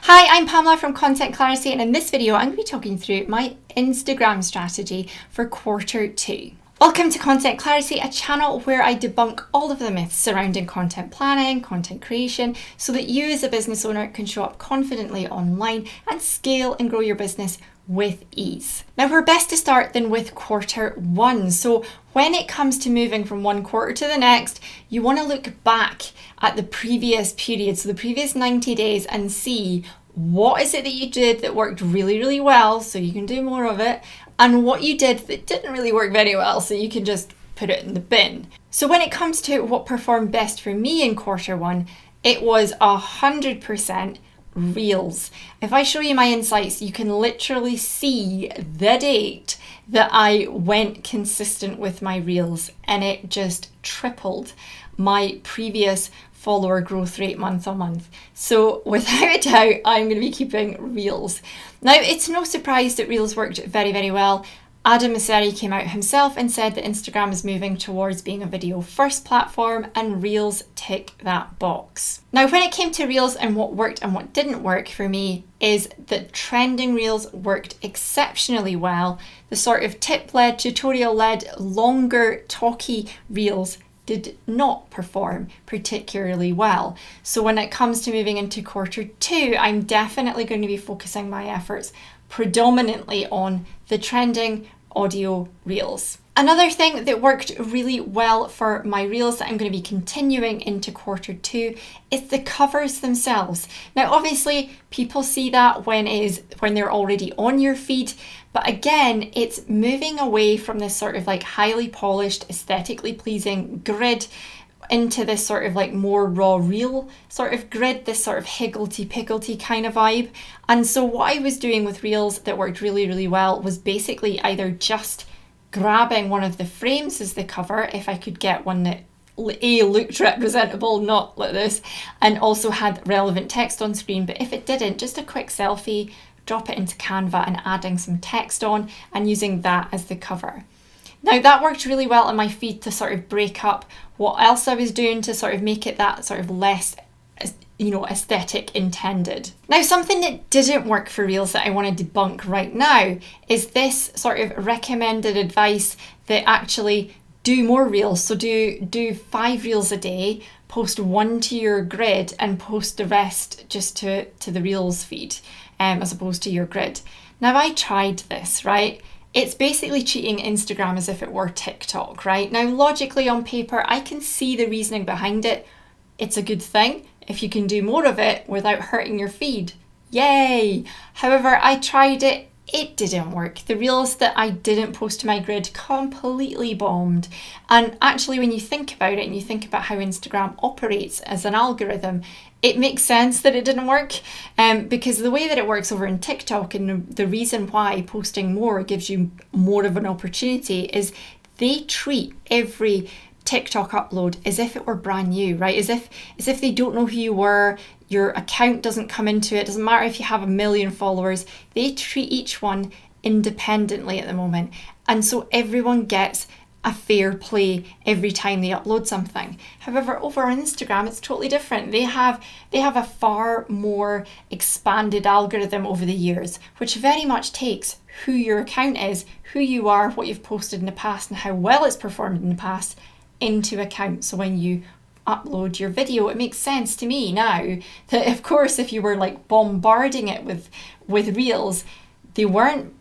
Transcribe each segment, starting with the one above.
Hi, I'm Pamela from Content Clarity, and in this video I'm going to be talking through my Instagram strategy for Q2. Welcome to Content Clarity, a channel where I debunk all of the myths surrounding content planning, content creation, so that you as a business owner can show up confidently online and scale and grow your business with ease. Now, we're best to start then with Q1. So when it comes to moving from one quarter to the next, you want to look back at the previous period, so the previous 90 days, and see what is it that you did that worked really, really well so you can do more of it, and what you did that didn't really work very well so you can just put it in the bin. So when it comes to what performed best for me in Q1, it was 100% Reels. If I show you my insights, you can literally see the date that I went consistent with my Reels, and it just tripled my previous follower growth rate month on month. So without a doubt, I'm going to be keeping Reels. Now, it's no surprise that Reels worked very, very well. Adam Mosseri came out himself and said that Instagram is moving towards being a video first platform, and Reels tick that box. Now, when it came to Reels and what worked and what didn't work for me is that trending Reels worked exceptionally well. The sort of tip-led, tutorial-led, longer, talky Reels did not perform particularly well. So when it comes to moving into Q2, I'm definitely going to be focusing my efforts predominantly on the trending audio Reels. Another thing that worked really well for my Reels that I'm going to be continuing into Q2 is the covers themselves. Now, obviously, people see that when they're already on your feed, but again, it's moving away from this sort of like highly polished, aesthetically pleasing grid into this sort of like more raw reel sort of grid, this sort of higgledy-piggledy kind of vibe. And so what I was doing with Reels that worked really, really well was basically either just grabbing one of the frames as the cover, if I could get one that looked representable, not like this, and also had relevant text on screen. But if it didn't, just a quick selfie, drop it into Canva and adding some text on and using that as the cover. Now, that worked really well on my feed to sort of break up what else I was doing to sort of make it that sort of less, aesthetic intended. Now, something that didn't work for Reels that I want to debunk right now is this sort of recommended advice that actually do more Reels. So do 5 Reels a day, post 1 to your grid, and post the rest just to the Reels feed, as opposed to your grid. Now, I tried this, right? It's basically treating Instagram as if it were TikTok, right? Now, logically on paper, I can see the reasoning behind it. It's a good thing if you can do more of it without hurting your feed. Yay! However, I tried it. It didn't work. The Reels that I didn't post to my grid completely bombed. And actually, when you think about it and you think about how Instagram operates as an algorithm, it makes sense that it didn't work, because the way that it works over in TikTok, and the reason why posting more gives you more of an opportunity, is they treat every TikTok upload as if it were brand new, right? As if they don't know who you were. Your account doesn't come into it. Doesn't matter if you have 1 million followers. They treat each one independently at the moment, and so everyone gets a fair play every time they upload something. However, over on Instagram, it's totally different. They have a far more expanded algorithm over the years, which very much takes who your account is, who you are, what you've posted in the past, and how well it's performed in the past into account. So when you upload your video, it makes sense to me now that, of course, if you were like bombarding it with Reels, they weren't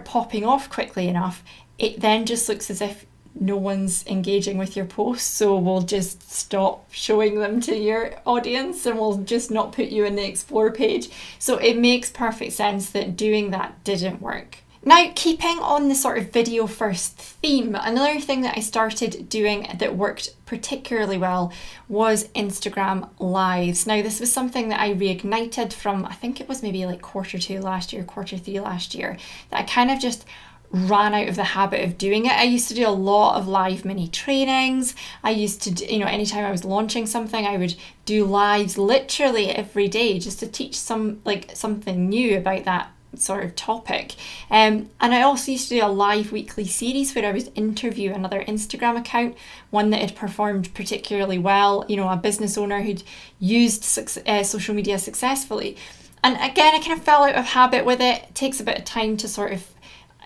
popping off quickly enough. It then just looks as if no one's engaging with your posts, so we'll just stop showing them to your audience and we'll just not put you in the explore page. So it makes perfect sense that doing that didn't work. Now, keeping on the sort of video first theme, another thing that I started doing that worked particularly well was Instagram Lives. Now, this was something that I reignited from, I think it was maybe like Q2 last year, Q3 last year, that I kind of just ran out of the habit of doing it. I used to do a lot of live mini trainings. I used to do, anytime I was launching something, I would do lives literally every day just to teach something new about that sort of topic. And I also used to do a live weekly series where I would interview another Instagram account, one that had performed particularly well, a business owner who'd used social media successfully. And again, I kind of fell out of habit with it. It takes a bit of time to sort of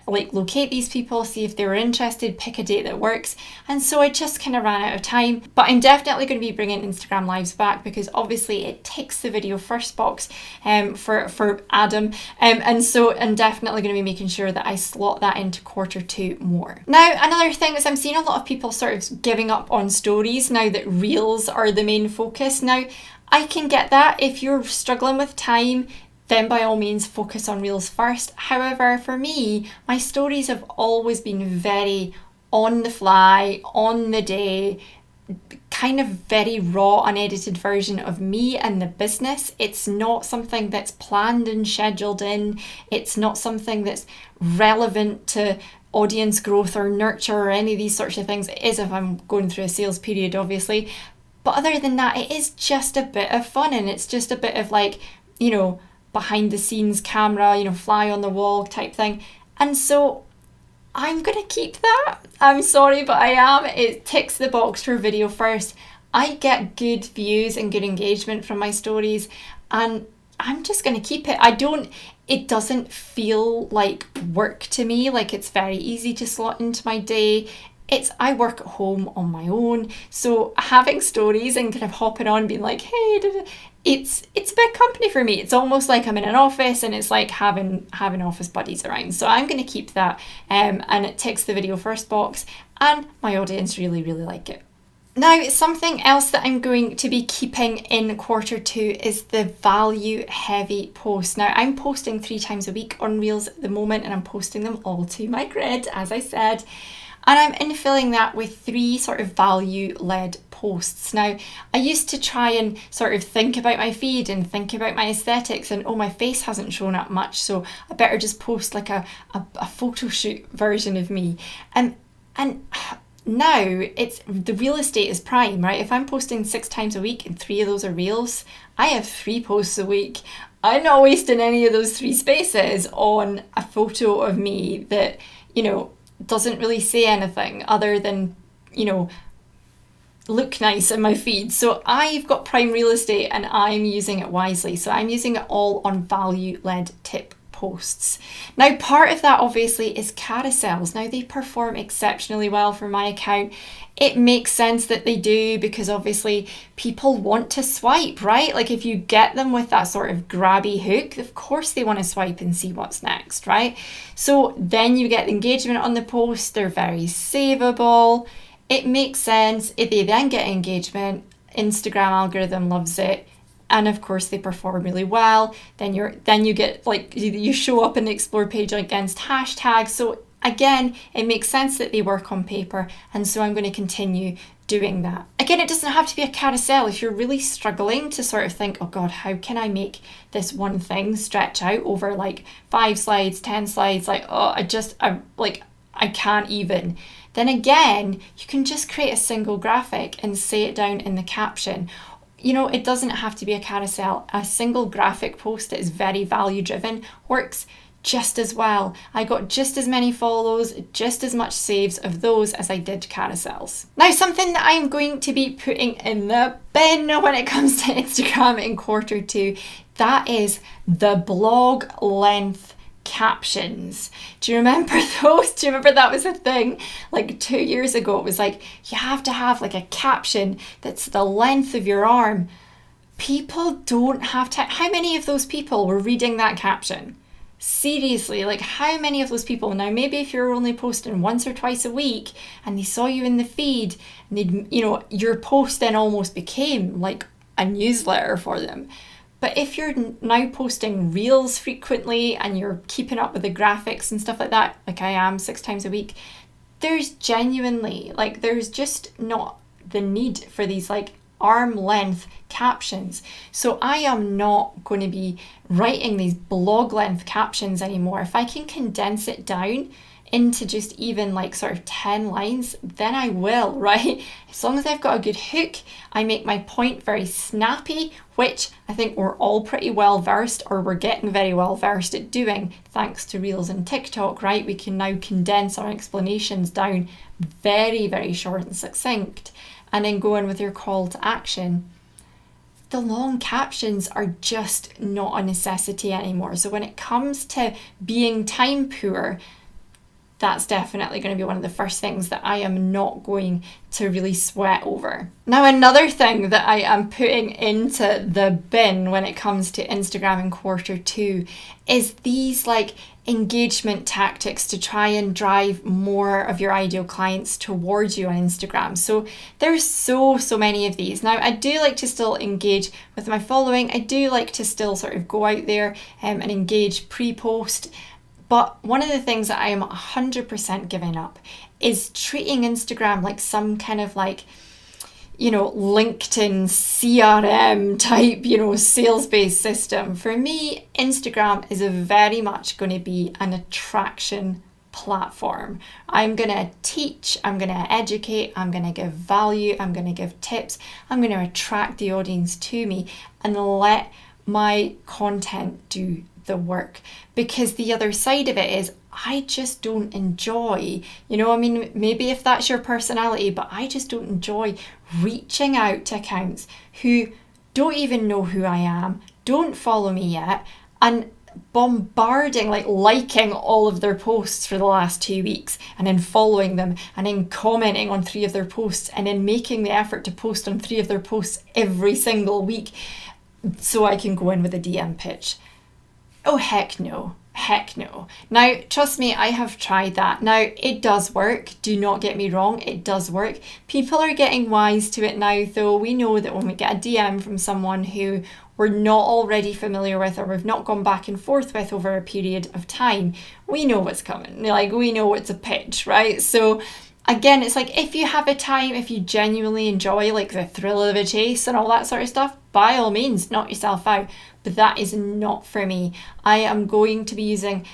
locate these people, see if they were interested, pick a date that works. And so I just kind of ran out of time. But I'm definitely going to be bringing Instagram Lives back, because obviously it ticks the video first box for Adam. And definitely going to be making sure that I slot that into Q2 more. Now, another thing is I'm seeing a lot of people sort of giving up on stories now that reels are the main focus. Now, I can get that. If you're struggling with time, then by all means focus on reels first. However, for me, my stories have always been very on the fly, on the day, kind of very raw, unedited version of me and the business. It's not something that's planned and scheduled in. It's not something that's relevant to audience growth or nurture or any of these sorts of things. It is if I'm going through a sales period, obviously. But other than that, it is just a bit of fun, and it's just a bit of behind the scenes camera, fly on the wall type thing. And so I'm going to keep that. I'm sorry, but I am. It ticks the box for video first. I get good views and good engagement from my stories, and I'm just going to keep it. It doesn't feel like work to me. Like, it's very easy to slot into my day. I work at home on my own, so having stories and kind of hopping on, being like, hey, it's a bit company for me. It's almost like I'm in an office, and it's like having office buddies around. So I'm going to keep that, and it ticks the video first box, and my audience really, really like it. Now, something else that I'm going to be keeping in Q2 is the value heavy posts. Now, I'm posting 3 times a week on Reels at the moment, and I'm posting them all to my grid, as I said. And I'm infilling that with 3 sort of value-led posts. Now, I used to try and sort of think about my feed and think about my aesthetics, and my face hasn't shown up much, so I better just post like a photo shoot version of me. And now it's the real estate is prime, right? If I'm posting 6 times a week and 3 of those are reels, I have 3 posts a week. I'm not wasting any of those 3 spaces on a photo of me that, doesn't really say anything other than, look nice in my feed. So I've got prime real estate, and I'm using it wisely. So I'm using it all on value-led tip posts. Now, part of that obviously is carousels. Now, they perform exceptionally well for my account. It makes sense that they do, because obviously people want to swipe, right? Like, if you get them with that sort of grabby hook, of course they want to swipe and see what's next, right? So then you get engagement on the post. They're very savable. It makes sense. If they then get engagement, Instagram algorithm loves it. And of course they perform really well. Then you get you show up in the explore page against hashtags. So again, it makes sense that they work on paper, and so I'm going to continue doing that. Again, it doesn't have to be a carousel. If you're really struggling to sort of think, oh God, how can I make this one thing stretch out over 5 slides, 10 slides, I can't even. Then again, you can just create a single graphic and say it down in the caption. It doesn't have to be a carousel. A single graphic post that is very value driven works just as well. I got just as many follows, just as much saves of those as I did carousels. Now, something that I'm going to be putting in the bin when it comes to Instagram in Q2, that is the blog length captions. Do you remember those? Do you remember that was a thing 2 years ago? It was you have to have a caption that's the length of your arm. People don't have time. How many of those people were reading that caption? Seriously, how many of those people? Now, maybe if you're only posting once or twice a week and they saw you in the feed, and your post then almost became a newsletter for them. But if you're now posting reels frequently and you're keeping up with the graphics and stuff like that, like I am 6 times a week, there's genuinely, there's just not the need for these arm length captions. So I am not going to be writing these blog length captions anymore. If I can condense it down into just even like sort of 10 lines, then I will, right? As long as I've got a good hook, I make my point very snappy, which I think we're all pretty well versed, or we're getting very well versed at doing, thanks to Reels and TikTok, right? We can now condense our explanations down very, very short and succinct, and then go in with your call to action. The long captions are just not a necessity anymore. So when it comes to being time poor, that's definitely going to be one of the first things that I am not going to really sweat over. Now, another thing that I am putting into the bin when it comes to Instagram in Q2 is these like engagement tactics to try and drive more of your ideal clients towards you on Instagram. So there's so many of these. Now, I do like to still engage with my following. I do like to still sort of go out there and engage pre-post. But one of the things that I am 100% giving up is treating Instagram like some kind of like, LinkedIn CRM type, sales-based system. For me, Instagram is very much going to be an attraction platform. I'm going to teach, I'm going to educate, I'm going to give value, I'm going to give tips, I'm going to attract the audience to me and let my content do the work. Because the other side of it is I just don't enjoy, maybe if that's your personality, but I just don't enjoy reaching out to accounts who don't even know who I am, don't follow me yet, and bombarding, liking all of their posts for the last 2 weeks, and then following them, and then commenting on 3 of their posts, and then making the effort to post on 3 of their posts every single week so I can go in with a DM pitch. Oh, heck no. Now, trust me, I have tried that. Now, it does work. Do not get me wrong. It does work. People are getting wise to it now, though. We know that when we get a DM from someone who we're not already familiar with, or we've not gone back and forth with over a period of time, we know what's coming. We know it's a pitch, right? So again, it's like, if you have a time, if you genuinely enjoy the thrill of a chase and all that sort of stuff, by all means, knock yourself out. But that is not for me. I am going to be using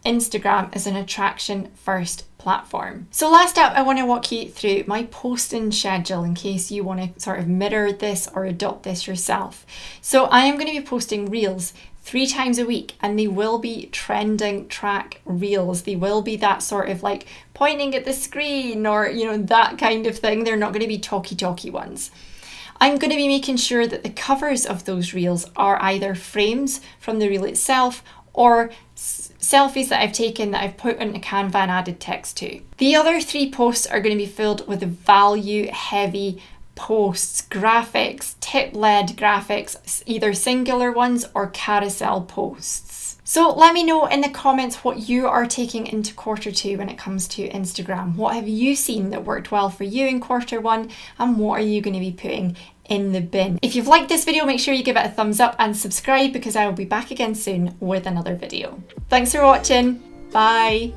Instagram as an attraction first platform. So last up, I want to walk you through my posting schedule in case you want to sort of mirror this or adopt this yourself. So I am going to be posting Reels 3 times a week, and they will be trending track Reels. They will be that sort of pointing at the screen or, that kind of thing. They're not going to be talky ones. I'm going to be making sure that the covers of those Reels are either frames from the Reel itself or selfies that I've taken that I've put into Canva and added text to. The other 3 posts are going to be filled with value heavy posts, graphics, tip-led graphics, either singular ones or carousel posts. So let me know in the comments what you are taking into Q2 when it comes to Instagram. What have you seen that worked well for you in Q1, and what are you going to be putting in the bin? If you've liked this video, make sure you give it a thumbs up and subscribe, because I will be back again soon with another video. Thanks for watching. Bye.